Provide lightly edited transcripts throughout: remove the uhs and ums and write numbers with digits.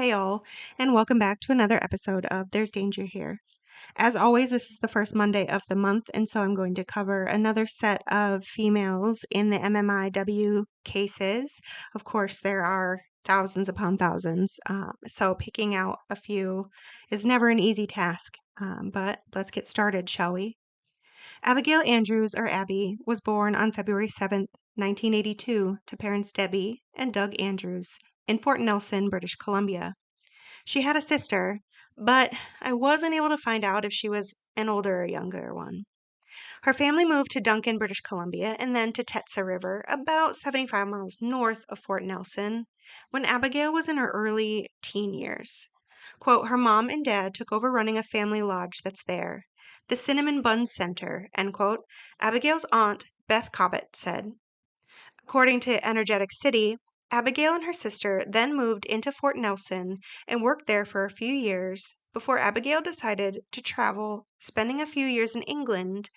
Hey all, and welcome back to another episode of There's Danger Here. As always, this is the first Monday of the month, and so I'm going to cover another set of females in the MMIW cases. Of course, there are thousands upon thousands, so picking out a few is never an easy task, but let's get started, shall we? Abigail Andrews, or Abby, was born on February 7th, 1982, to parents Debbie and Doug Andrews in Fort Nelson, British Columbia. She had a sister, but I wasn't able to find out if she was an older or younger one. Her family moved to Duncan, British Columbia, and then to Tetsa River, about 75 miles north of Fort Nelson, when Abigail was in her early teen years. Quote, her mom and dad took over running a family lodge that's there, the Cinnamon Bun Center, end quote, Abigail's aunt, Beth Cobbett, said. According to Energetic City, Abigail and her sister then moved into Fort Nelson and worked there for a few years before Abigail decided to travel, spending a few years in England,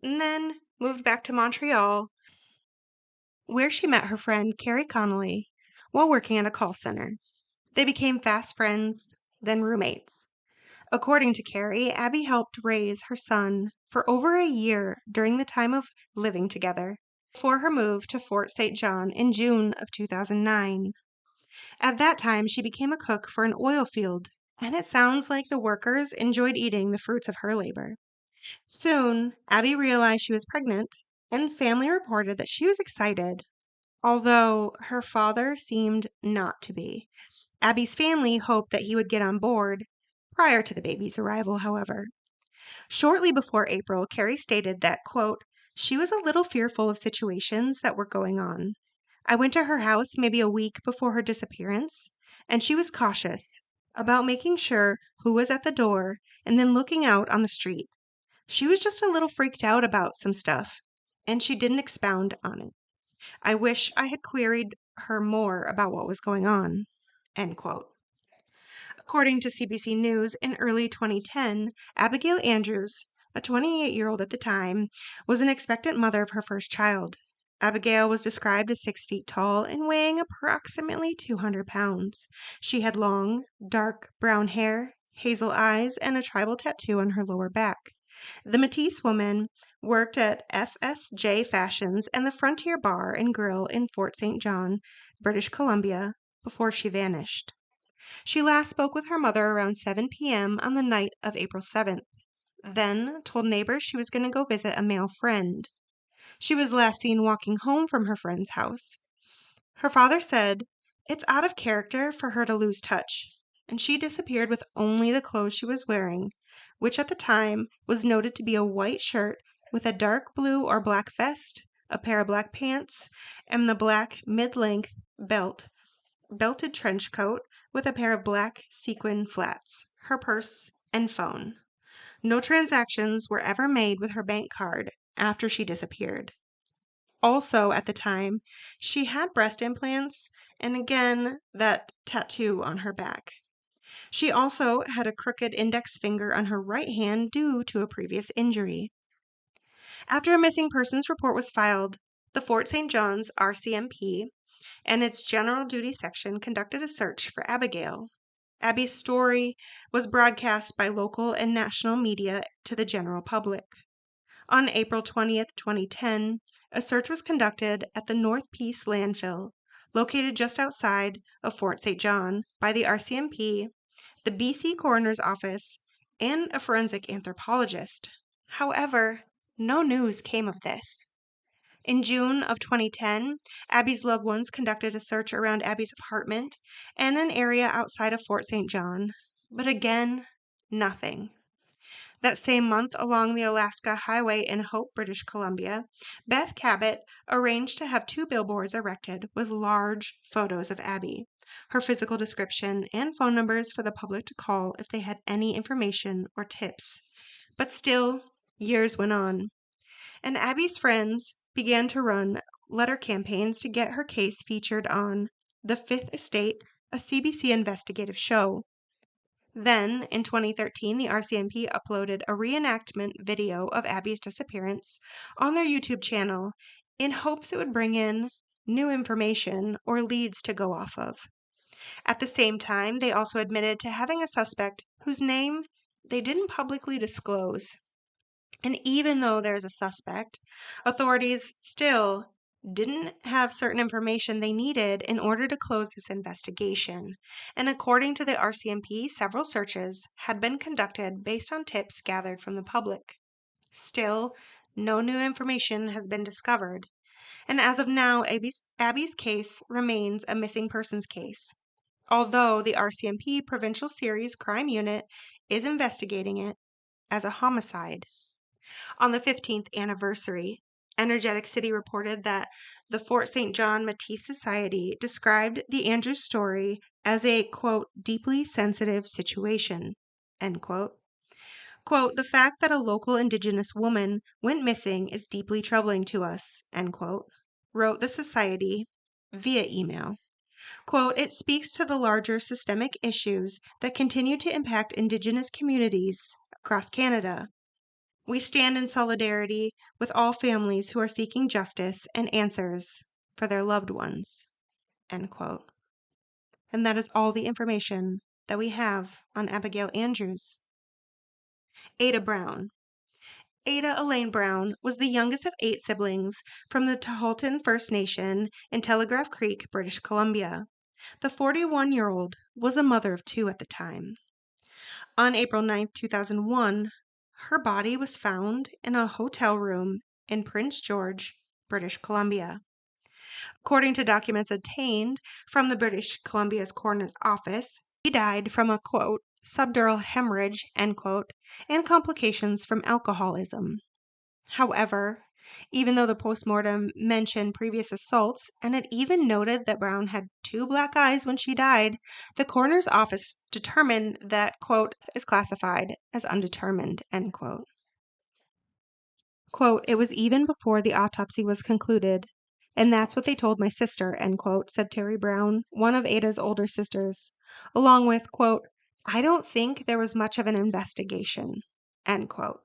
and then moved back to Montreal, where she met her friend Carrie Connolly while working at a call center. They became fast friends, then roommates. According to Carrie, Abby helped raise her son for over a year during the time of living together, before her move to Fort St. John in June of 2009. At that time, she became a cook for an oil field, and it sounds like the workers enjoyed eating the fruits of her labor. Soon, Abby realized she was pregnant, and family reported that she was excited, although her father seemed not to be. Abby's family hoped that he would get on board prior to the baby's arrival, however. Shortly before April, Carrie stated that, quote, she was a little fearful of situations that were going on. I went to her house maybe a week before her disappearance, and she was cautious about making sure who was at the door and then looking out on the street. She was just a little freaked out about some stuff, and she didn't expound on it. I wish I had queried her more about what was going on, end quote. According to CBC News, in early 2010, Abigail Andrews, a 28-year-old at the time, was an expectant mother of her first child. Abigail was described as 6 feet tall and weighing approximately 200 pounds. She had long, dark brown hair, hazel eyes, and a tribal tattoo on her lower back. The Matisse woman worked at FSJ Fashions and the Frontier Bar and Grill in Fort St. John, British Columbia, before she vanished. She last spoke with her mother around 7 p.m. on the night of April 7th, then told neighbors she was going to go visit a male friend. She was last seen walking home from her friend's house. Her father said, it's out of character for her to lose touch, and she disappeared with only the clothes she was wearing, which at the time was noted to be a white shirt with a dark blue or black vest, a pair of black pants, and the black mid-length belted trench coat with a pair of black sequin flats, her purse, and phone. No transactions were ever made with her bank card after she disappeared. Also, at the time, she had breast implants and again that tattoo on her back. She also had a crooked index finger on her right hand due to a previous injury. After a missing persons report was filed, the Fort St. John's RCMP and its General Duty Section conducted a search for Abigail. Abby's story was broadcast by local and national media to the general public. On April 20th, 2010, a search was conducted at the North Peace landfill, located just outside of Fort St. John, by the RCMP, the BC Coroner's Office, and a forensic anthropologist. However, no news came of this. In June of 2010, Abby's loved ones conducted a search around Abby's apartment and an area outside of Fort St. John, but again, nothing. That same month, along the Alaska Highway in Hope, British Columbia, Beth Cabot arranged to have 2 billboards erected with large photos of Abby, her physical description, and phone numbers for the public to call if they had any information or tips. But still, years went on, and Abby's friends began to run letter campaigns to get her case featured on The Fifth Estate, a CBC investigative show. Then, in 2013, the RCMP uploaded a reenactment video of Abby's disappearance on their YouTube channel in hopes it would bring in new information or leads to go off of. At the same time, they also admitted to having a suspect whose name they didn't publicly disclose. And even though there's a suspect, authorities still didn't have certain information they needed in order to close this investigation. And according to the RCMP, several searches had been conducted based on tips gathered from the public. Still, no new information has been discovered. And as of now, Abby's case remains a missing persons case, although the RCMP Provincial Series Crime Unit is investigating it as a homicide. On the 15th anniversary, Energetic City reported that the Fort St. John Métis Society described the Andrews story as a, quote, deeply sensitive situation, end quote. Quote, the fact that a local Indigenous woman went missing is deeply troubling to us, end quote, wrote the Society via email. Quote, it speaks to the larger systemic issues that continue to impact Indigenous communities across Canada. We stand in solidarity with all families who are seeking justice and answers for their loved ones, end quote. And that is all the information that we have on Abigail Andrews. Ada Brown. Ada Elaine Brown was the youngest of 8 siblings from the Tahltan First Nation in Telegraph Creek, British Columbia. The 41-year-old was a mother of 2 at the time. On April 9, 2001, her body was found in a hotel room in Prince George, British Columbia. According to documents obtained from the British Columbia's coroner's office, she died from a, quote, subdural hemorrhage, end quote, and complications from alcoholism. However, even though the postmortem mentioned previous assaults and it even noted that Brown had 2 black eyes when she died, the coroner's office determined that, quote, is classified as undetermined, end quote. Quote, it was even before the autopsy was concluded, and that's what they told my sister, end quote, said Terry Brown, one of Ada's older sisters, along with, quote, I don't think there was much of an investigation, end quote.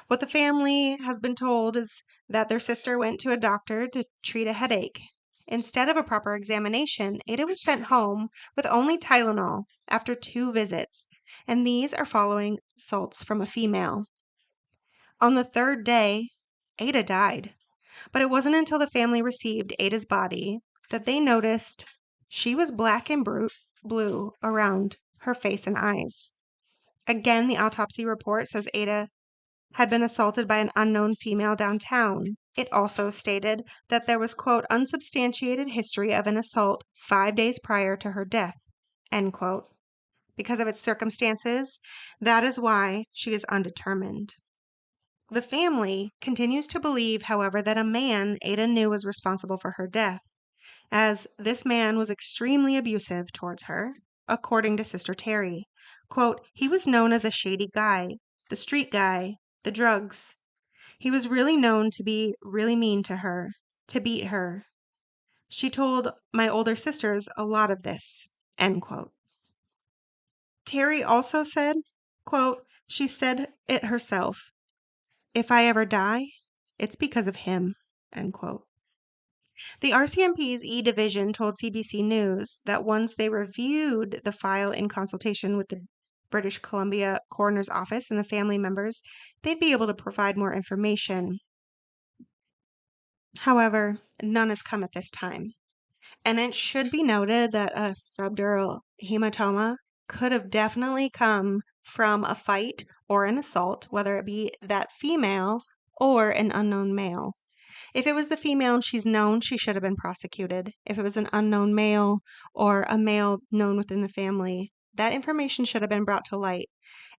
What the family has been told is that their sister went to a doctor to treat a headache. Instead of a proper examination, Ada was sent home with only Tylenol after 2 visits, and these are following assaults from a female. On the 3rd day, Ada died, but it wasn't until the family received Ada's body that they noticed she was black and blue around her face and eyes. Again, the autopsy report says Ada had been assaulted by an unknown female downtown. It also stated that there was, quote, unsubstantiated history of an assault 5 days prior to her death, end quote. Because of its circumstances, that is why she is undetermined. The family continues to believe, however, that a man Ada knew was responsible for her death, as this man was extremely abusive towards her, according to Sister Terry. Quote, he was known as a shady guy, the street guy, the drugs. He was really known to be really mean to her, to beat her. She told my older sisters a lot of this, end quote. Terry also said, quote, she said it herself, if I ever die, it's because of him, end quote. The RCMP's E-Division told CBC News that once they reviewed the file in consultation with the British Columbia Coroner's Office and the family members, they'd be able to provide more information. However, none has come at this time. And it should be noted that a subdural hematoma could have definitely come from a fight or an assault, whether it be that female or an unknown male. If it was the female and she's known, she should have been prosecuted. If it was an unknown male or a male known within the family, that information should have been brought to light.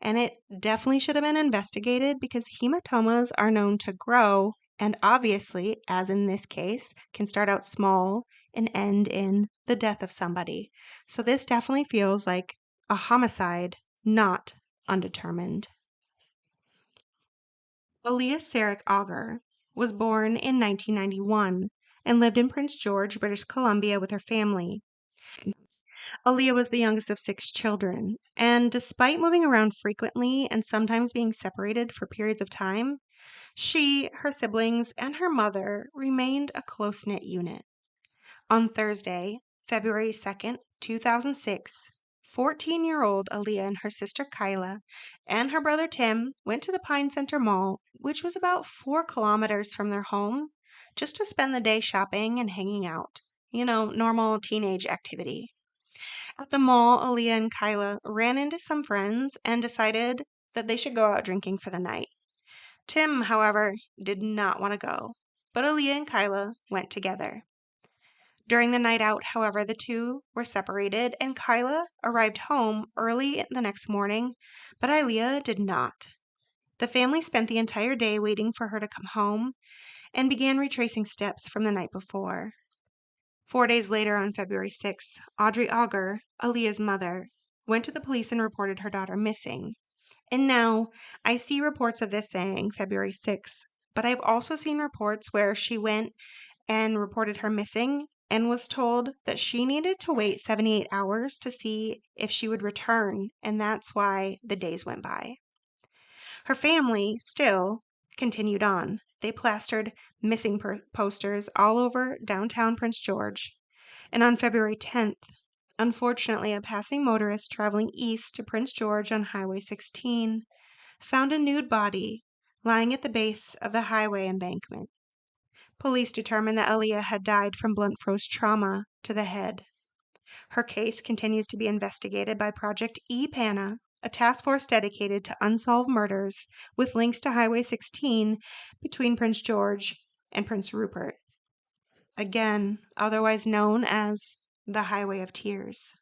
And it definitely should have been investigated because hematomas are known to grow and obviously, as in this case, can start out small and end in the death of somebody. So this definitely feels like a homicide, not undetermined. Aaliyah Sarek Auger was born in 1991 and lived in Prince George, British Columbia with her family. Aaliyah was the youngest of 6 children, and despite moving around frequently and sometimes being separated for periods of time, she, her siblings, and her mother remained a close-knit unit. On Thursday, February 2nd, 2006, 14-year-old Aaliyah and her sister Kyla and her brother Tim went to the Pine Center Mall, which was about 4 kilometers from their home, just to spend the day shopping and hanging out. Normal teenage activity. At the mall, Aaliyah and Kyla ran into some friends and decided that they should go out drinking for the night. Tim, however, did not want to go, but Aaliyah and Kyla went together. During the night out, however, the two were separated, and Kyla arrived home early the next morning, but Aaliyah did not. The family spent the entire day waiting for her to come home and began retracing steps from the night before. 4 days later, on February 6, Audrey Auger, Aaliyah's mother, went to the police and reported her daughter missing. And now, I see reports of this saying February 6, but I've also seen reports where she went and reported her missing and was told that she needed to wait 78 hours to see if she would return, and that's why the days went by. Her family still continued on. They plastered missing posters all over downtown Prince George. And on February 10th, unfortunately, a passing motorist traveling east to Prince George on Highway 16 found a nude body lying at the base of the highway embankment. Police determined that Aaliyah had died from blunt force trauma to the head. Her case continues to be investigated by Project E-PANA, a task force dedicated to unsolved murders with links to Highway 16 between Prince George and Prince Rupert, again otherwise known as the Highway of Tears.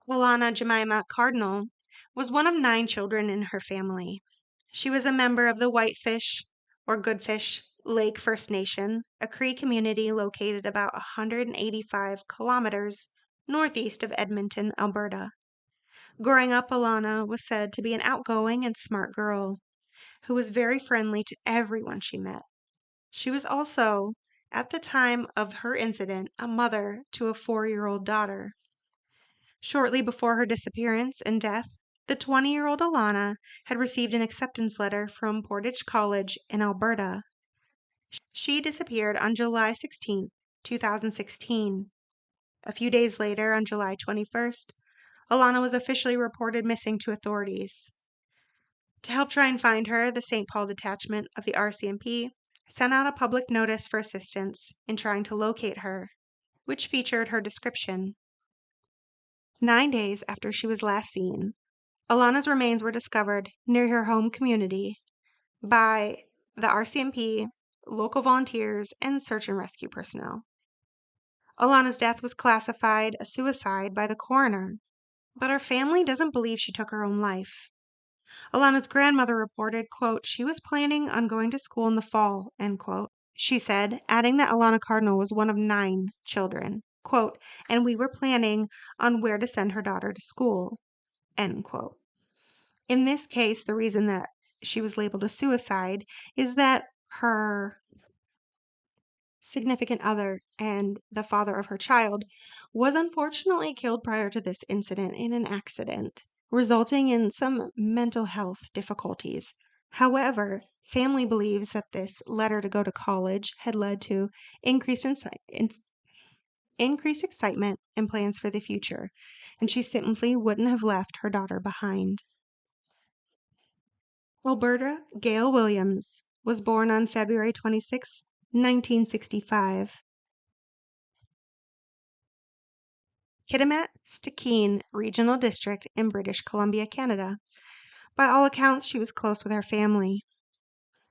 Alana Jemima Cardinal was one of 9 children in her family. She was a member of the Whitefish, or Goodfish, Lake First Nation, a Cree community located about 185 kilometers northeast of Edmonton, Alberta. Growing up, Alana was said to be an outgoing and smart girl who was very friendly to everyone she met. She was also, at the time of her incident, a mother to a 4-year-old daughter. Shortly before her disappearance and death, the 20-year-old Alana had received an acceptance letter from Portage College in Alberta. She disappeared on July 16, 2016. A few days later, on July 21st, Alana was officially reported missing to authorities. To help try and find her, the St. Paul detachment of the RCMP sent out a public notice for assistance in trying to locate her, which featured her description. 9 days after she was last seen, Alana's remains were discovered near her home community by the RCMP, local volunteers, and search and rescue personnel. Alana's death was classified a suicide by the coroner, but her family doesn't believe she took her own life. Alana's grandmother reported, quote, "She was planning on going to school in the fall," end quote. She said, adding that Alana Cardinal was one of 9 children, quote, "and we were planning on where to send her daughter to school," end quote. In this case, the reason that she was labeled a suicide is that her significant other and the father of her child was unfortunately killed prior to this incident in an accident, resulting in some mental health difficulties. However, family believes that this letter to go to college had led to increased excitement and plans for the future, and she simply wouldn't have left her daughter behind. Alberta Gail Williams was born on February 26, 1965. Kitimat-Stikine Regional District in British Columbia, Canada. By all accounts, she was close with her family.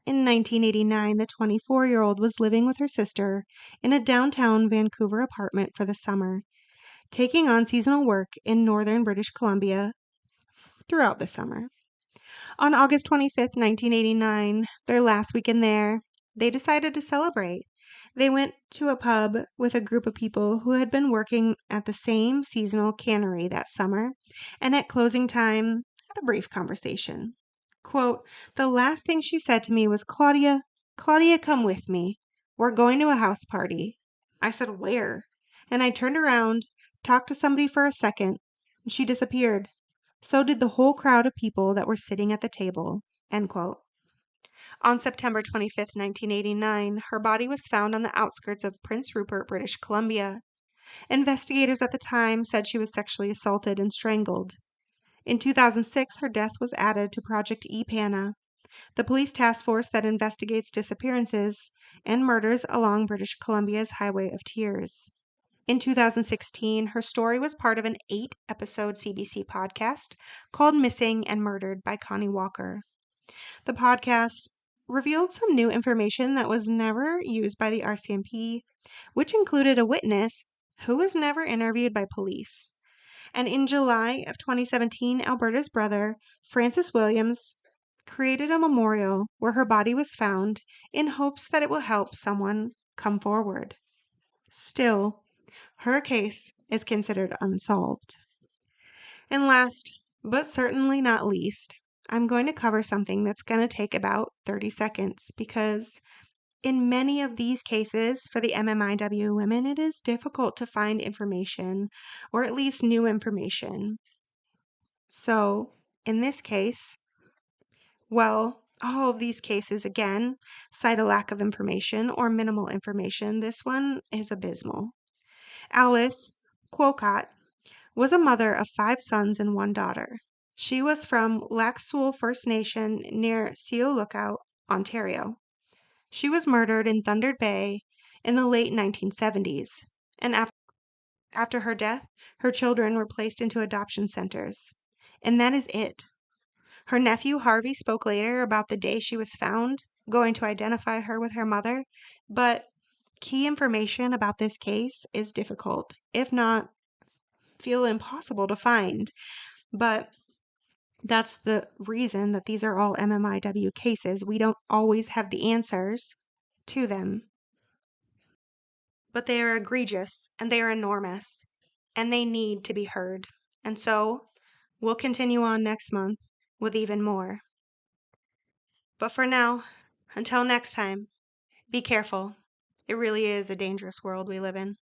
In 1989, the 24-year-old was living with her sister in a downtown Vancouver apartment for the summer, taking on seasonal work in northern British Columbia throughout the summer. On August 25th, 1989, their last weekend there, they decided to celebrate. They went to a pub with a group of people who had been working at the same seasonal cannery that summer, and at closing time, had a brief conversation. Quote, "The last thing she said to me was, Claudia, come with me. We're going to a house party." I said, "Where?" And I turned around, talked to somebody for a second, and she disappeared. So did the whole crowd of people that were sitting at the table, end quote. On September 25th, 1989, her body was found on the outskirts of Prince Rupert, British Columbia. Investigators at the time said she was sexually assaulted and strangled. In 2006, her death was added to Project EPANA, the police task force that investigates disappearances and murders along British Columbia's Highway of Tears. In 2016, her story was part of an 8-episode CBC podcast called Missing and Murdered by Connie Walker. The podcast revealed some new information that was never used by the RCMP, which included a witness who was never interviewed by police. And in July of 2017, Alberta's brother, Francis Williams, created a memorial where her body was found in hopes that it will help someone come forward. Still, her case is considered unsolved. And last, but certainly not least, I'm going to cover something that's going to take about 30 seconds because in many of these cases for the MMIW women, it is difficult to find information or at least new information. So, in this case, well, all of these cases, again, cite a lack of information or minimal information. This one is abysmal. Alice Quokot was a mother of 5 sons and 1 daughter. She was from Lac Seul First Nation near Seal Lookout, Ontario. She was murdered in Thunder Bay in the late 1970s, and after her death, her children were placed into adoption centers. And that is it. Her nephew Harvey spoke later about the day she was found, going to identify her with her mother, but key information about this case is difficult, if not feel impossible to find. But that's the reason that these are all MMIW cases. We don't always have the answers to them. But they are egregious and they are enormous and they need to be heard. And so we'll continue on next month with even more. But for now, until next time, be careful. It really is a dangerous world we live in.